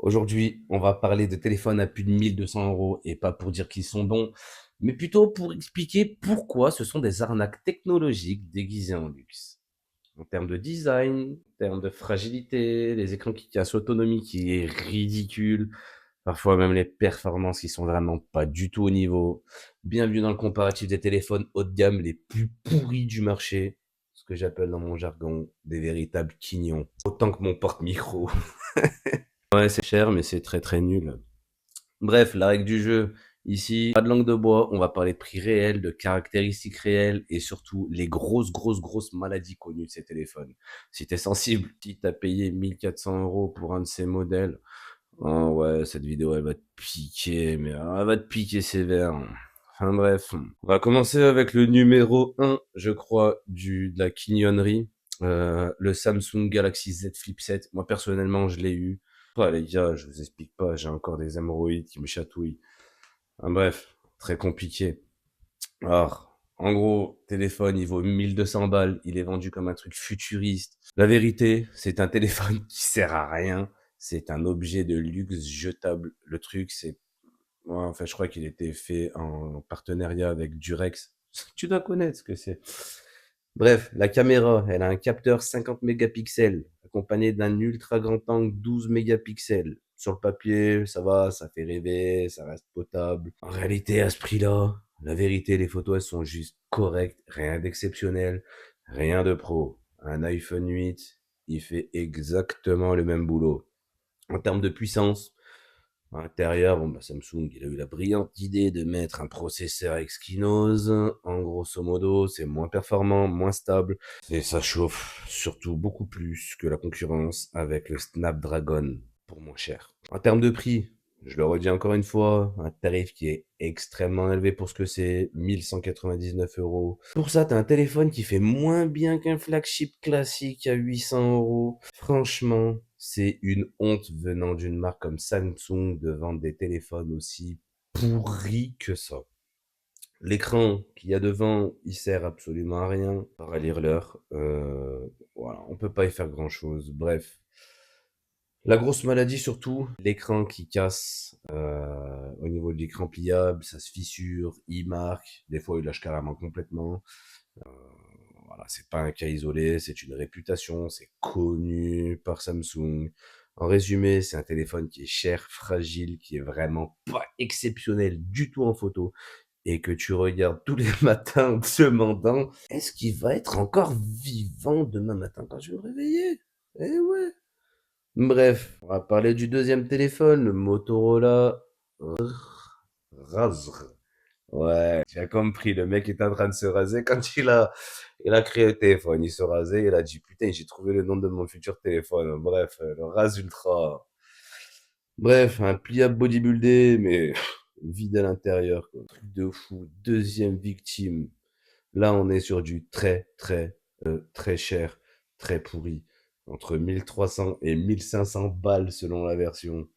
Aujourd'hui, on va parler de téléphones à plus de 1 200 € et pas pour dire qu'ils sont bons, mais plutôt pour expliquer pourquoi ce sont des arnaques technologiques déguisées en luxe. En termes de design, en termes de fragilité, les écrans qui cassent l'autonomie qui est ridicule, parfois même les performances qui sont vraiment pas du tout au niveau. Bienvenue dans le comparatif des téléphones haut de gamme les plus pourris du marché, ce que j'appelle dans mon jargon des véritables quignons, autant que mon porte-micro. Ouais, c'est cher, mais c'est très très nul. Bref, la règle du jeu, ici, pas de langue de bois, on va parler de prix réel, de caractéristiques réelles et surtout les grosses maladies connues de ces téléphones. Si t'es sensible, si t'as payé 1 400 € pour un de ces modèles, oh ouais, cette vidéo elle va te piquer, mais elle va te piquer sévère. Enfin bref, on va commencer avec le numéro un, je crois, de la quignonnerie. Le Samsung Galaxy Z Flip 7. Moi personnellement, je l'ai eu. Ouais, les gars, je vous explique pas, j'ai encore des hémorroïdes qui me chatouillent. Bref, très compliqué. Alors, en gros, téléphone, il vaut 1 200 balles, il est vendu comme un truc futuriste. La vérité, c'est un téléphone qui sert à rien, c'est un objet de luxe jetable. Le truc, c'est... Ouais, enfin, je crois qu'il était fait en partenariat avec Durex. Tu dois connaître ce que c'est. Bref, la caméra, elle a un capteur 50 mégapixels, accompagné d'un ultra grand angle 12 mégapixels. Sur le papier, ça va, ça fait rêver, ça reste potable. En réalité, à ce prix-là, la vérité, les photos, elles sont juste correctes, rien d'exceptionnel, rien de pro. Un iPhone 8, il fait exactement le même boulot. En termes de puissance, à l'intérieur, bon, bah, Samsung, il a eu la brillante idée de mettre un processeur Exynos. En grosso modo, c'est moins performant, moins stable. Et ça chauffe surtout beaucoup plus que la concurrence avec le Snapdragon pour moins cher. En termes de prix, je le redis encore une fois, un tarif qui est extrêmement élevé pour ce que c'est, 1 199 €. Pour ça, t'as un téléphone qui fait moins bien qu'un flagship classique à 800 €. Franchement, c'est une honte venant d'une marque comme Samsung de vendre des téléphones aussi pourris que ça. L'écran qu'il y a devant, il sert absolument à rien, à lire l'heure. Voilà, on peut pas y faire grand chose. Bref, la grosse maladie surtout, l'écran qui casse au niveau de l'écran pliable, ça se fissure, il marque, des fois il lâche carrément complètement. Euh, voilà, c'est pas un cas isolé, c'est une réputation, c'est connu par Samsung. En résumé, c'est un téléphone qui est cher, fragile, qui est vraiment pas exceptionnel du tout en photo et que tu regardes tous les matins en te demandant est-ce qu'il va être encore vivant demain matin quand je vais me réveiller? Eh ouais. Bref, on va parler du deuxième téléphone, le Motorola Razr. Ouais, tu as compris, le mec est en train de se raser quand il a créé le téléphone. Il se rasait, il a dit putain, j'ai trouvé le nom de mon futur téléphone. Bref, le Raz Ultra. Bref, un pliable bodybuildé, mais vide à l'intérieur, quoi. Truc de fou. Deuxième victime. Là, on est sur du très cher, très pourri. Entre 1 300 et 1 500 balles selon la version.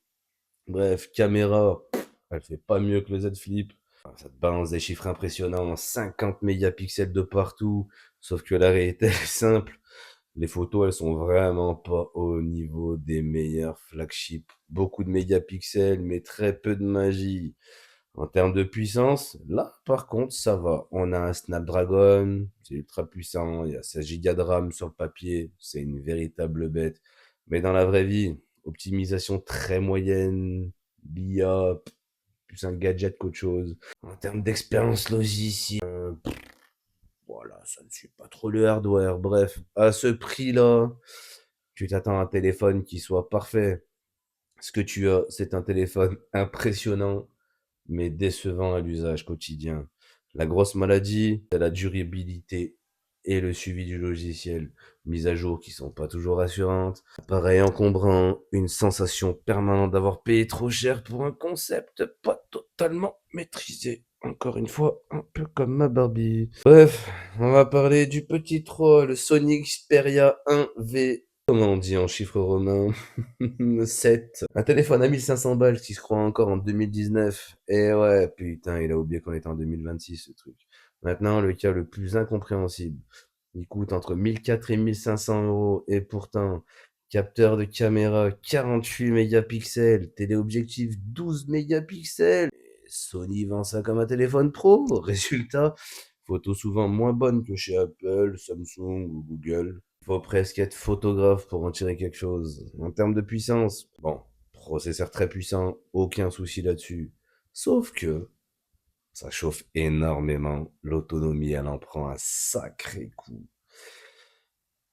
Bref, caméra, elle fait pas mieux que le Z Flip. Ça te balance des chiffres impressionnants, 50 mégapixels de partout. Sauf que la réalité est simple. Les photos, elles sont vraiment pas au niveau des meilleurs flagships. Beaucoup de mégapixels, mais très peu de magie. En termes de puissance, là, par contre, ça va. On a un Snapdragon, c'est ultra puissant. Il y a 16 Go de RAM sur le papier. C'est une véritable bête. Mais dans la vraie vie, optimisation très moyenne, l'IA, plus un gadget qu'autre chose. En termes d'expérience logicielle, voilà, ça ne suit pas trop le hardware. Bref, à ce prix-là, tu t'attends à un téléphone qui soit parfait. Ce que tu as, c'est un téléphone impressionnant, mais décevant à l'usage quotidien. La grosse maladie, c'est la durabilité et le suivi du logiciel. Mises à jour qui sont pas toujours rassurantes. Appareil encombrant, une sensation permanente d'avoir payé trop cher pour un concept pas totalement maîtrisé. Encore une fois, un peu comme ma Barbie. Bref, on va parler du petit troll Sony Xperia 1V. Comment on dit en chiffres romains? 7. Un téléphone à 1 500 balles qui se croit encore en 2019. Et ouais, putain, il a oublié qu'on était en 2026, ce truc. Maintenant, le cas le plus incompréhensible. Il coûte entre 1 400 et 1 500 € et pourtant, Capteur de caméra 48 mégapixels, téléobjectif 12 mégapixels. Sony vend ça comme un téléphone pro. Résultat, photo souvent moins bonne que chez Apple, Samsung ou Google. Faut presque être photographe pour en tirer quelque chose. En termes de puissance, bon, processeur très puissant, aucun souci là-dessus. Sauf que ça chauffe énormément. L'autonomie, elle en prend un sacré coup.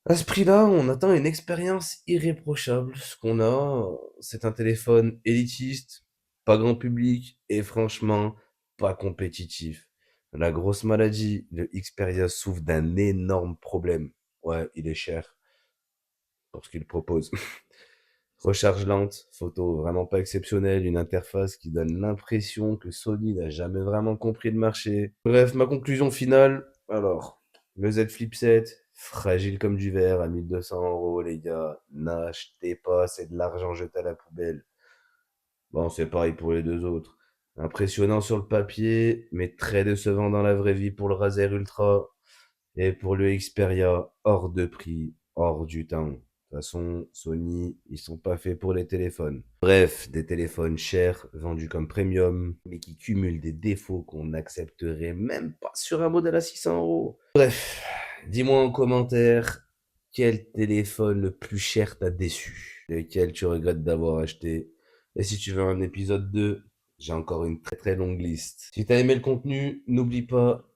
À ce prix-là, on attend une expérience irréprochable. Ce qu'on a, c'est un téléphone élitiste, pas grand public et franchement pas compétitif. La grosse maladie, le Xperia souffre d'un énorme problème. Ouais, il est cher pour ce qu'il propose. Recharge lente, photo vraiment pas exceptionnelle, une interface qui donne l'impression que Sony n'a jamais vraiment compris le marché. Bref, ma conclusion finale, alors, le Z Flip 7, fragile comme du verre à 1 200 € les gars, n'achetez pas, c'est de l'argent jeté à la poubelle. Bon, c'est pareil pour les deux autres. Impressionnant sur le papier, mais très décevant dans la vraie vie pour le Razer Ultra. Et pour le Xperia, hors de prix, hors du temps. De toute façon, Sony, ils sont pas faits pour les téléphones. Bref, des téléphones chers, vendus comme premium, mais qui cumulent des défauts qu'on n'accepterait même pas sur un modèle à 600 €. Bref, dis-moi en commentaire quel téléphone le plus cher t'a déçu, lequel tu regrettes d'avoir acheté. Et si tu veux un épisode 2, j'ai encore une très très longue liste. Si t'as aimé le contenu, n'oublie pas,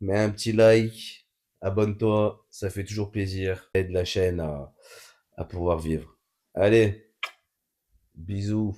mets un petit like, abonne-toi, ça fait toujours plaisir. Aide la chaîne à pouvoir vivre. Allez, bisous.